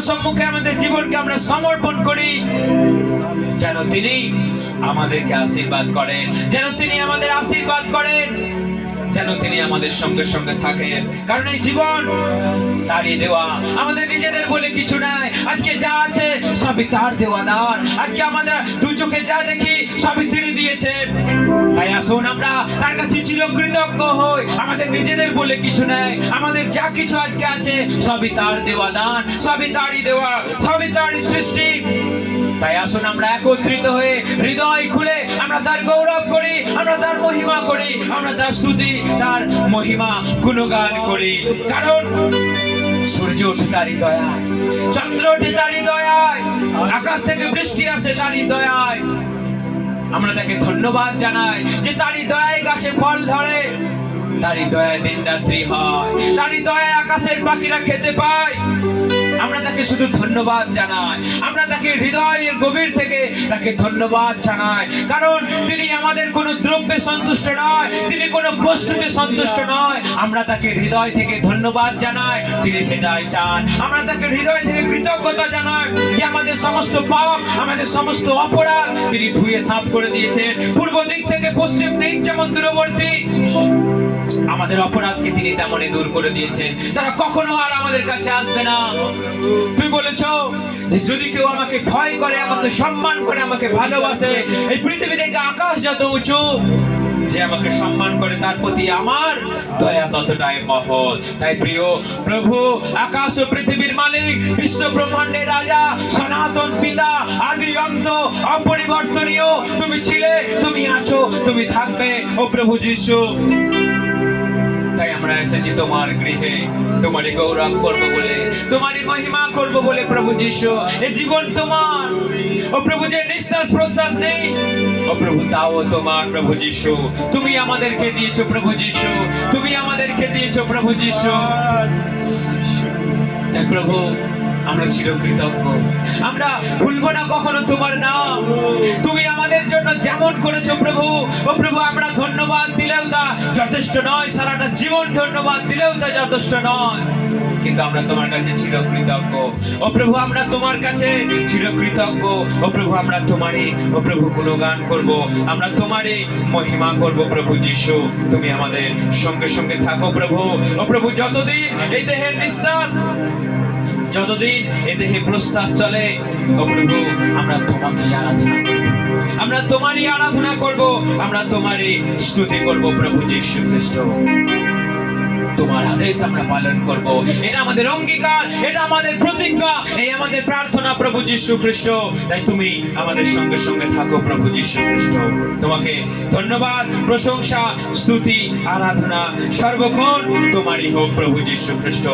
সম্মুখে আমাদের জীবনকে আমরা সমর্পণ করি, যেন তিনি আমাদেরকে আশীর্বাদ করেন, যেন তিনি আমাদের আশীর্বাদ করেন, যেন তিনি আমাদের সঙ্গে সঙ্গে থাকেন। কারণ এই জীবন তারই দেওয়া, আমাদের নিজেদের বলে কিছু নাই। আজকে যা আছে সবই তার দেওয়া দান। আজকে আমরা দু চোখে যা দেখি সবই তিনি দিয়েছেন। তাই আসুন আমরা তার কাছে চিরকৃতজ্ঞ হই। আমাদের নিজেদের বলে কিছু নাই, আমাদের যা কিছু আজকে আছে সবই তার দেওয়া দান, সবই তারই দেওয়া, সবই তারই সৃষ্টি। তাই আসুন আমরা একত্রিত হয়ে হৃদয় খুলে আমরা তার গৌরব করি, আমরা তার মহিমা করি, আমরা তার স্তুতি, তার মহিমা গুণগান করি। কারণ সূর্য ওঠে তারই দয়ায়, চন্দ্র ওঠে তারই দয়ায়, আকাশ থেকে বৃষ্টি আসে তারই দয়ায়। আমরা তাকে ধন্যবাদ জানাই যে তারই দয়ায় গাছে ফল ধরে, তারই দয়ায় দিন রাত্রি হয়, তারই দয়ায় আকাশের পাখিরা খেতে পায়। আমরা তাকে শুধু ধন্যবাদ জানাই, আমরা তাকে হৃদয়ের গভীর থেকে তাকে ধন্যবাদ জানাই। কারণ তিনি আমাদের কোনো দ্রব্যে সন্তুষ্ট নয়, তিনি কোনো বস্তুতে সন্তুষ্ট নয়। আমরা তাকে হৃদয় থেকে ধন্যবাদ জানাই, তিনি সেটাই চান। আমরা তাকে হৃদয় থেকে কৃতজ্ঞতা জানাই যে আমাদের সমস্ত পাপ, আমাদের সমস্ত অপরাধ তিনি ধুয়ে সাফ করে দিয়েছেন। পূর্ব দিক থেকে পশ্চিম দিক যেমন দূরবর্তী, আমাদের অপরাধকে তিনি তেমনই দূর করে দিয়েছেন। তারা কখনো আর আমাদের কাছে আসবে না। তুই বলেছো যে যদি কেউ আমাকে ভয় করে, আমাকে সম্মান করে, আমাকে ভালোবাসে, এই পৃথিবী থেকে আকাশ যত উঁচু, যে আমাকে সম্মান করে তার প্রতি আমার দয়া ততটাই মহৎ। তাই প্রিয় প্রভু, আকাশ ও পৃথিবীর মালিক, বিশ্ব ব্রহ্মাণ্ডের রাজা, সনাতন পিতা, আদি অন্ত, অপরিবর্তনীয়, তুমি ছিলে, তুমি আছো, তুমি থাকবে ও প্রভু যিশু। তাই আমরা এসেছি তোমার গৃহে, তোমারই গৌরব করবো বলে, তোমারই মহিমা করবো বলে। প্রভু যিশু, এই জীবন তোমার ও প্রভু, যে নিঃশ্বাস প্রশ্বাস নেই ও প্রভু তাও তোমার। প্রভু যিশু, তুমি আমাদেরকে দিয়েছো প্রভু যিশু, তুমি আমাদেরকে দিয়েছো প্রভু যিশু। প্রভু আমরা চিরকৃতজ্ঞ, আমরা ভুলবো না কখনো তোমার নাম। তুমি আমাদের জন্য যেমন করেছো প্রভু, ও প্রভু আমরা ধন্যবাদ দিলেও তা যথেষ্ট নয়, সারাটা জীবন ধন্যবাদ দিলেও তা যথেষ্ট নয়। কিন্তু আমরা তোমার কাছে চিরকৃতজ্ঞ ও প্রভু, আমরা তোমার কাছে চিরকৃতজ্ঞ ও প্রভু। আমরা তোমারই ও প্রভু গুণগান করব, আমরা তোমারই মহিমা করব প্রভু যিশু। তুমি আমাদের সঙ্গে সঙ্গে থাকো প্রভু ও প্রভু। যতদিন এই দেহের নিঃশ্বাস, যতদিন এ দেহে প্রশ্বাস চলে ও প্রভু, আমরা তোমাকে আরাধনা করব, আমরা তোমারই আরাধনা করব, আমরা তোমারই স্তুতি করব প্রভু যীশু খ্রিস্ট। তোমার আদেশ আমরা পালন করব, এটা আমাদের অঙ্গীকার, এটা আমাদের প্রতিজ্ঞা, এই আমাদের প্রার্থনা প্রভু যীশু খ্রিস্ট। তাই তুমি আমাদের সঙ্গে সঙ্গে থাকো প্রভু যীশু খ্রিস্ট। তোমাকে ধন্যবাদ, প্রশংসা, স্তুতি, আরাধনা সর্বক্ষণ তোমারই হোক প্রভু যীশু খ্রিস্ট।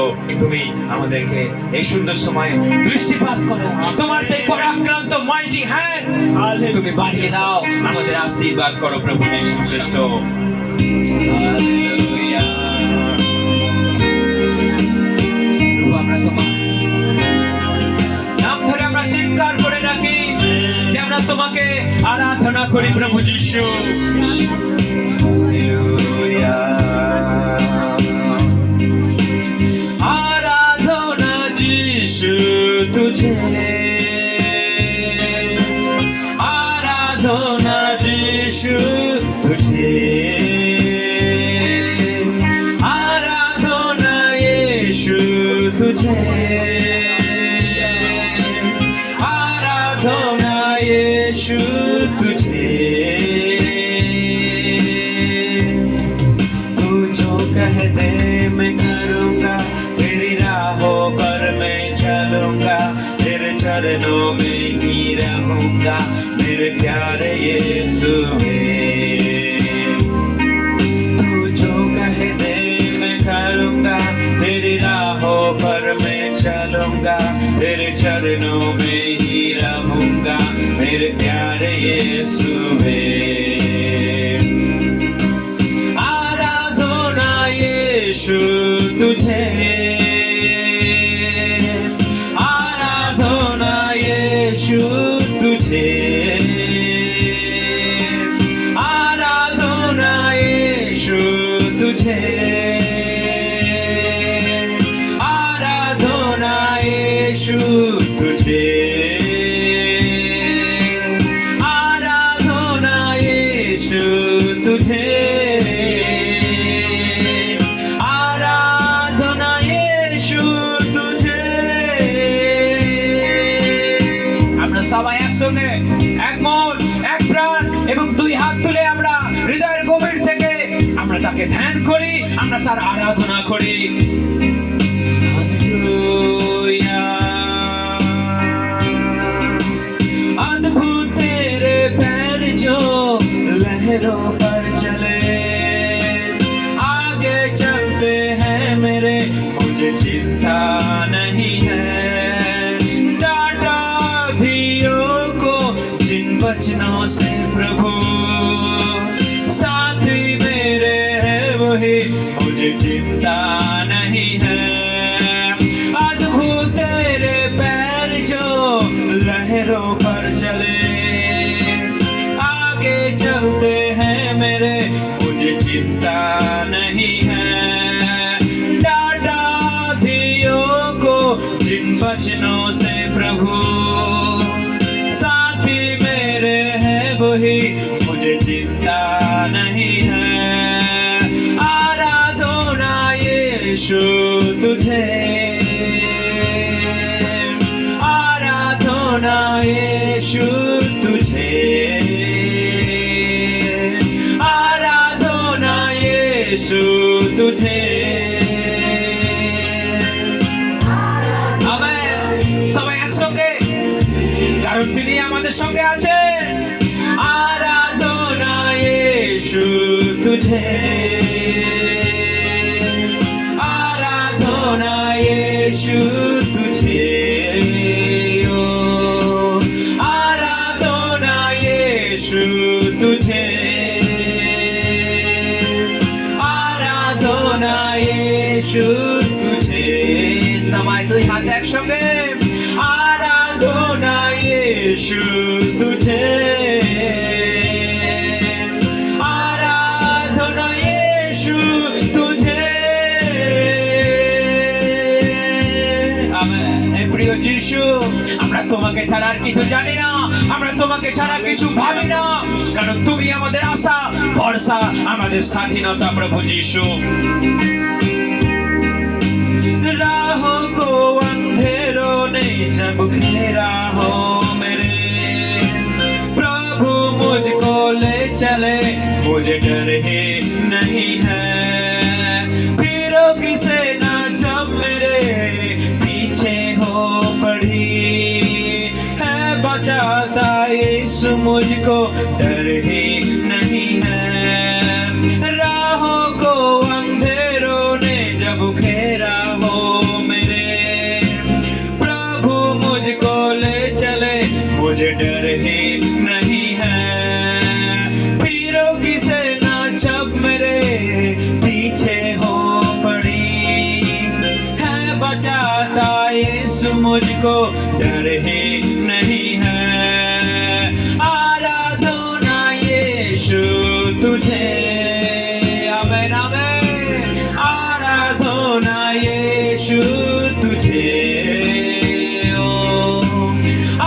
তুমি আমাদেরকে এই সুন্দর সময়ে দৃষ্টিপাত করো, তোমার সেই পরাক্রান্ত মাইটি হ্যান্ড তুমি বাড়িয়ে দাও, আমাদের আশীর্বাদ করো প্রভু যীশু খ্রিস্ট। নাম ধরে আমরা চিৎকার করে রাখি যে আমরা তোমাকে আরাধনা করি প্রভু যীশু। আরাধনা যীশু তুঝে, আরাধনা যীশু তুঝে, আরাধনা यीशु तुझे, आराधना यीशु तुझे। तू जो कह दे मैं करूँगा, तेरी राहों पर मैं चलूँगा, तेरे चरणों में ही रहूँगा मेरे प्यारे यीशु में। तू जो कह दे मैं करूँगा, तेरी राहों पर मैं चलूँगा, तेरे चरणों में ही रहूँगा मेरे प्यारे यीशु में। आराधना यीशु तुझे, आराधना यीशु तुझे, आराधना यीशु तुझे, आराधना यीशु तुझे, आराधना यीशु तुझे, आराधना यीशु तुझे। আমরা সবাই একসঙ্গে এক মন এক প্রাণ এবং দুই হাত তুলে আমরা হৃদয়ের গভীর থেকে আমরা তাকে ধ্যান করি, আমরা তার আরাধনা করি। अद्भुत तेरे पैर जो लहरों पर चले, आगे चलते हैं मेरे, मुझे चिंता नहीं है। डांटा धियों को जिन वचनों से प्रभु, साथी मेरे है वही, मुझे चिंता नहीं है। अद्भुत तेरे पैर जो लहरों पर चले, आगे चलते हैं मेरे, मुझे चिंता नहीं है। डांटा धियों को जिन वचनों से प्रभु, साथी मेरे हैं वही, मुझे चिंता नहीं है। आराधना यीशु तुझे, आराधना यीशु तुझे, आराधना यीशु तुझे। আমেন। সবাই একসঙ্গে, কারণ তিনি আমাদের সঙ্গে আছেন। আরাধনা यीशु तुझे, आराधना यीशु तुझे, आराधना यीशु तुझे, आराधना यीशु तुझे। সবাই দুই হাত একসঙ্গে, आराधना यीशु तुझे, आराधना यीशु तुझे। আমেন। হে প্রিয় যিশু, আমরা তোমাকে ছাড়া আর কিছু জানি না, আমরা তোমাকে ছাড়া কিছু ভাবি না, কারণ তুমি আমাদের আশা ভরসা, আমাদের স্বাধীনতা প্রভু যিশু। राहों को अंधेरों ने जब घेरा हो मेरे, प्रभु मुझको ले चले, मुझे डर ही नहीं है। फिरो किसे ना जब मेरे पीछे हो पड़ी, है बचाता यीशु मुझको, डर ही नहीं है। राहों को अंधेरों ने जब घेरा हो मेरे, प्रभु मुझको ले चले, मुझे डर ही नहीं है। फिरो किसे ना जब मेरे पीछे हो पड़ी, है बचाता यीशु मुझको, डर ही नहीं है। आराधना यीशु तुझे, आमेन आमेन। आराधना यीशु तुझे, ओ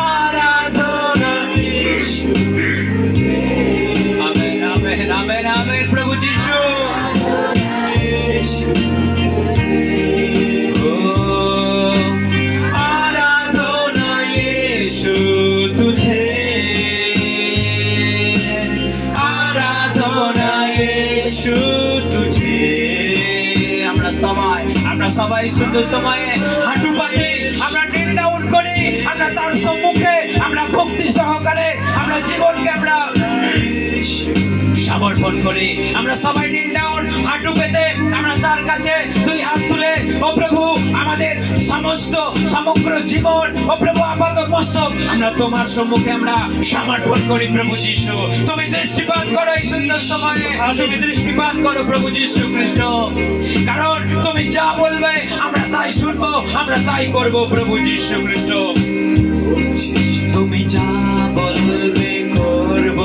आराधना यीशु तुझे। आमेन आमेन आमेन आमेन प्रभु यीशु। ओ आराधना यीशु तुझे, आराधना यीशु तुझे। আমরা সবাই সুন্দর সময়ে হাঁটু পাতি আমরা নীল ডাউন করি, আমরা তার সম্মুখে আমরা ভক্তি সহকারে আমরা জীবনকে আমরা সমর্পণ করি। আমরা সবাই নীল ডাউন হাঁটু পেতে আমরা তার কাছে দুই হাত তুলে, ও প্রভু আমাদের সমস্ত সমগ্র জীবন, ও প্রভু আপাত মস্তক আমরা তোমার সম্মুখে আমরা সমর্পণ করি। প্রভু যিশু, তুমি দৃষ্টিপাত করো এই সুন্দর সময়ে, তুমি দৃষ্টিপাত করো প্রভু যিশু খ্রিস্ট, কারণ তুমি যা বলবে আমরা তাই শুনবো, আমরা তাই করব প্রভু যিশু খ্রিস্ট। তুমি যা বলবে করব,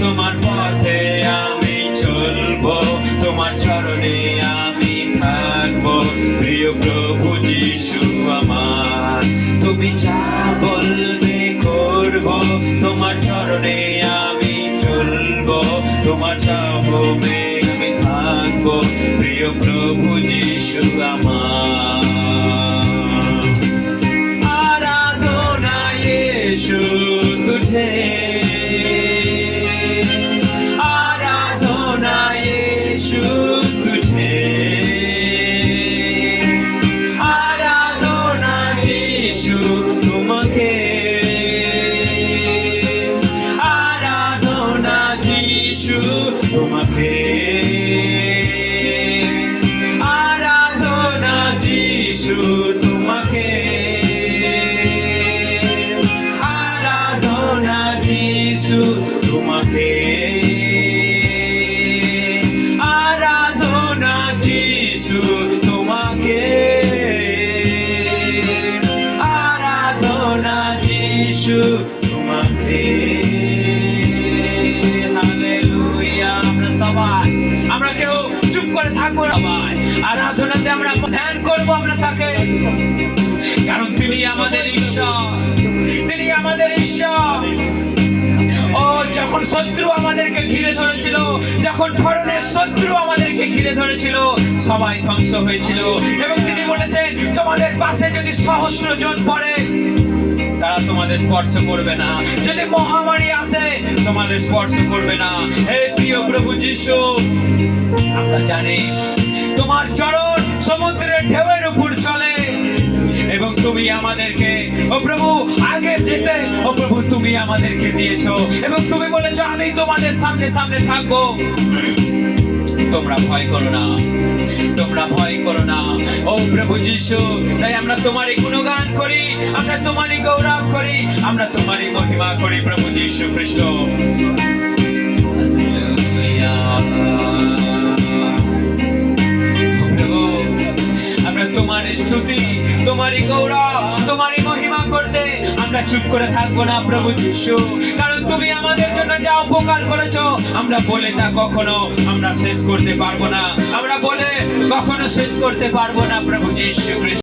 তোমার পথে আমি চলবো, তোমার চরণে আমি থাকবো প্রিয় প্রভু যিশু আমার। তুমি যা বলবে করব, তোমার চরণে আমি চলবো, তোমার যা হবে আমি থাকবো, প্রিয় প্রভু যিশু আমার। आराधना यीशु तुझे, आराधना यीशु तुझे, आराधना यीशु तुम्हें, आराधना यीशु तुम्हें, आराधना यीशु तुम्हें, आराधना यीशु तुम्हें, आराधना यीशु तुम्हें, आराधना यीशु तुम्हें। हालेलुया। আমরা সবাই, আমরা কেউ চুপ করে থাকবো না ভাই, আরাধনাতে আমরা ধ্যান করবো আমরা তাকে, কারণ তিনি আমাদের ঈশ্বর, তিনি আমাদের ঈশ্বর। ও যখন শত্রু আমাদেরকে ঘিরে ধরেছিল, যখন ফরনের শত্রু আমাদেরকে ঘিরে ধরেছিল, সবাই ধ্বংস হয়েছিল, এবং তিনি বলেছেন তোমাদের পাশে যদি সহস্র জন পড়ে তারা তোমাদের স্পর্শ করবে না, যদি মহামারী আসে তোমাদের স্পর্শ করবে না। হে প্রিয় প্রভু যিশু, আমরা জানি তোমার চরণ সমুদ্রের ঢেউয়ের উপর চলে, এবং তুমি আমাদেরকে ও প্রভু আগে যেতে ও প্রভু তুমি আমাদেরকে দিয়েছো, এবং তুমি বলেছো আমি তোমাদের সামনে সামনে থাকবো। তোমরা ভয় করো না, তোমরা ভয় করো না ও প্রভু যিশু। তাই আমরা তোমারই গুণগান করি, আমরা তোমারই গৌরব করি, আমরা তোমারই মহিমা করি প্রভু যিশু খ্রিস্ট। হালেলুয়া। ও প্রভু, আমরা তোমার স্তুতি, তোমারই গৌরব, তোমারই মহিমা করতে আমরা চুপ করে থাকবো না প্রভু যিশু, কারণ তুমি আমাদের জন্য যা উপকার করেছো আমরা বলে তা কখনো আমরা শেষ করতে পারবো না, আমরা বলে কখনো শেষ করতে পারবো না প্রভু যিশু খ্রিস্ট।